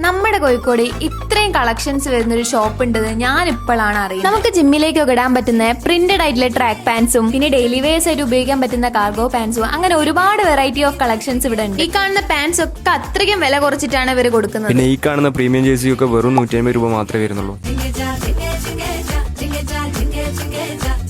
നമ്മുടെ കോഴിക്കോട് ഇത്രയും കളക്ഷൻസ് വരുന്ന ഒരു ഷോപ്പ് ഉണ്ടെന്ന് ഞാൻ ഇപ്പോഴാണ് അറിയുന്നത്. നമുക്ക് ജിമ്മിലേക്കൊക്കെ ഇടാൻ പറ്റുന്ന പ്രിന്റഡ് ആയിട്ടുള്ള ട്രാക്ക് പാൻസും പിന്നെ ഡെയിലി വെയർസ് ആയിട്ട് ഉപയോഗിക്കാൻ പറ്റുന്ന കാർഗോ പാൻസും അങ്ങനെ ഒരുപാട് വെറൈറ്റി ഓഫ് കളക്ഷൻസ് ഇവിടെ ഉണ്ട്. ഈ കാണുന്ന പാൻസ് ഒക്കെ അത്രയ്ക്കും വില കുറച്ചിട്ടാണ് ഇവർ കൊടുക്കുന്നത്. പിന്നെ ഈ കാണുന്ന പ്രീമിയം ജേഴ്സി ഒക്കെ വെറും 150 രൂപ മാത്രമേ വരുന്നുള്ളൂ.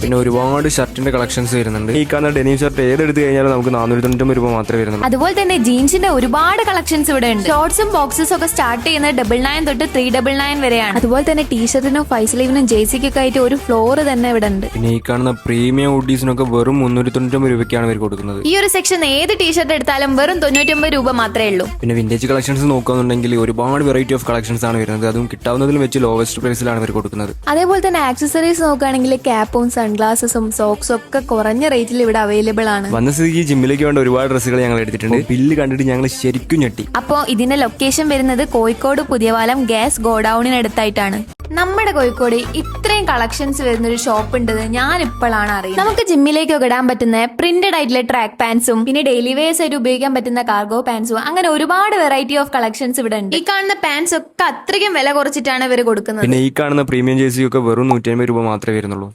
പിന്നെ ഒരുപാട് ഷർട്ടിന്റെ കളക്ഷൻസ് വരുന്നുണ്ട്. ഈ കാണുന്ന ഡെനിം ഷർട്ട് ഏതെടുത്ത് കഴിഞ്ഞാലും നമുക്ക് 490 രൂപ മാത്രമേ വരുന്നുള്ളൂ. അതുപോലെ തന്നെ ജീൻസിന്റെ ഒരുപാട് കളക്ഷൻസ് ഇവിടെ ഉണ്ട്. ഷോർട്സും ബോക്സസും ഒക്കെ സ്റ്റാർട്ട് ചെയ്യുന്നത് 99 തൊട്ട് 399 വരെയാണ്. അതുപോലെ തന്നെ ടീഷർട്ടിനും ഫൈവ് സ്ലീവിനും ജേഴ്സിക്കൊക്കെ ആയിട്ട് ഒരു ഫ്ലോർ തന്നെ ഇവിടെ ഉണ്ട്. പിന്നെ ഈ കാണുന്ന പ്രീമിയം ഹുഡീസിനൊക്കെ വെറും 399 രൂപയ്ക്കാണ് ഇവർ കൊടുക്കുന്നത്. ഈ ഒരു സെക്ഷൻ ഏത് ടീഷർട്ട് എടുത്താലും വെറും 99 രൂപ മാത്രമേ ഉള്ളൂ. പിന്നെ വിന്റേജ് കളക്ഷൻസ് നോക്കുകയാണെന്നുണ്ടെങ്കിൽ ഒരുപാട് വെറൈറ്റി ഓഫ് കളക്ഷൻസ് ആണ് വരുന്നത്. അതും കിട്ടാവുന്നതിലും വെച്ച് ലോവസ്റ്റ് പ്രൈസിലാണ് ഇവർ കൊടുക്കുന്നത്. അതേപോലെ തന്നെ ആക്സസറീസ് നോക്കുകയാണെങ്കിൽ ക്യാപ്പും സൺഗ്ലാസസും സോക്സും ഒക്കെ കുറഞ്ഞ റേറ്റിൽ ഇവിടെ അവൈലബിൾ ആണ്. വന്ന സ്ഥിതിക്ക് ജിമ്മിലേക്ക് വേണ്ട ഒരുപാട് ഡ്രസ്സുകൾ ഞങ്ങൾ എടുത്തിട്ടുണ്ട്. ബില്ല് കണ്ടിട്ട് ഞങ്ങൾ ശരിക്കും ഞെട്ടി. അപ്പോൾ ഇതിന്റെ ലൊക്കേഷൻ വരുന്നത് കോഴിക്കോട് പുതിയപാലം ഗ്യാസ് ഗോഡൌണിനടുത്തായിട്ടാണ്. നമ്മുടെ കോഴിക്കോട് ഇത്രയും കളക്ഷൻസ് വരുന്ന ഒരു ഷോപ്പ് ഉണ്ടെന്ന് ഞാൻ ഇപ്പോഴാണ് അറിയുന്നത്. നമുക്ക് ജിമ്മിലേക്കൊക്കെ ഇടാൻ പറ്റുന്ന പ്രിന്റഡ് ആയിട്ടുള്ള ട്രാക്ക് പാൻസും പിന്നെ ഡെയിലി വെയർസ് ആയിട്ട് ഉപയോഗിക്കാൻ പറ്റുന്ന കാർഗോ പാൻസും അങ്ങനെ ഒരുപാട് വെറൈറ്റി ഓഫ് കളക്ഷൻസ് ഇവിടെ ഉണ്ട്. ഈ കാണുന്ന പാൻസ് ഒക്കെ അത്രയ്ക്കും വില കുറച്ചിട്ടാണ് ഇവർ കൊടുക്കുന്നത്. പിന്നെ ഈ കാണുന്ന പ്രീമിയം ജേഴ്സി ഒക്കെ വെറും 150 രൂപ മാത്രമേ വരുന്നുള്ളൂ.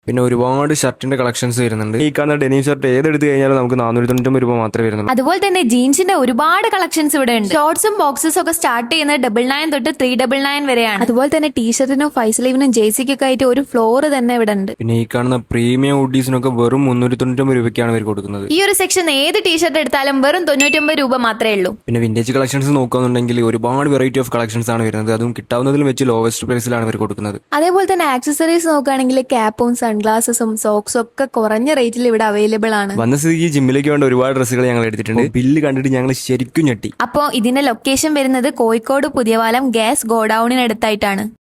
പിന്നെ ഒരുപാട് ഷർട്ടിന്റെ കളക്ഷൻസ് വരുന്നുണ്ട്. ഈ കാണുന്ന ഡെനിം ഷർട്ട് ഏതെടുത്ത് കഴിഞ്ഞാലും നമുക്ക് 490 രൂപ മാത്രമേ വരുന്നുള്ളൂ. അതുപോലെ തന്നെ ജീൻസിന്റെ ഒരുപാട് കളക്ഷൻസ് ഇവിടെ ഉണ്ട്. ഷോർട്സും ബോക്സസും ഒക്കെ സ്റ്റാർട്ട് ചെയ്യുന്നത് 99 തൊട്ട് 399 വരെയാണ്. അതുപോലെ തന്നെ ടീഷർട്ടിനും ഫൈവ് സ്ലീവിനും ജേഴ്സിക്കൊക്കെ ആയിട്ട് ഒരു ഫ്ലോർ തന്നെ ഇവിടെ ഉണ്ട്. പിന്നെ ഈ കാണുന്ന പ്രീമിയം ഹുഡീസിനൊക്കെ വെറും 399 രൂപയ്ക്കാണ് ഇവർ കൊടുക്കുന്നത്. ഈ ഒരു സെക്ഷൻ ഏത് ടീഷർട്ട് എടുത്താലും വെറും 99 രൂപ മാത്രമേ ഉള്ളൂ. പിന്നെ വിന്റേജ് കളക്ഷൻസ് നോക്കുകയാണെന്നുണ്ടെങ്കിൽ ഒരുപാട് വെറൈറ്റി ഓഫ് കളക്ഷൻസ് ആണ് വരുന്നത്. അതും കിട്ടാവുന്നതിലും വെച്ച് ലോവസ്റ്റ് പ്രൈസിലാണ് ഇവർ കൊടുക്കുന്നത്. അതേപോലെ തന്നെ ആക്സസറീസ് നോക്കുകയാണെങ്കിൽ ക്യാപ്പും സൺഗ്ലാസസും സോക്സും ഒക്കെ കുറഞ്ഞ റേറ്റിൽ ഇവിടെ അവൈലബിൾ ആണ്. വന്ന സ്ഥിതിക്ക് ജിമ്മിലേക്ക് വേണ്ട ഒരുപാട് ഡ്രസ്സുകൾ ഞങ്ങൾ എടുത്തിട്ടുണ്ട്. ബില്ല് കണ്ടിട്ട് ഞങ്ങൾ ശരിക്കും ഞെട്ടി. അപ്പോൾ ഇതിന്റെ ലൊക്കേഷൻ വരുന്നത് കോഴിക്കോട് പുതിയപാലം ഗ്യാസ് ഗോഡൌണിനടുത്തായിട്ടാണ്.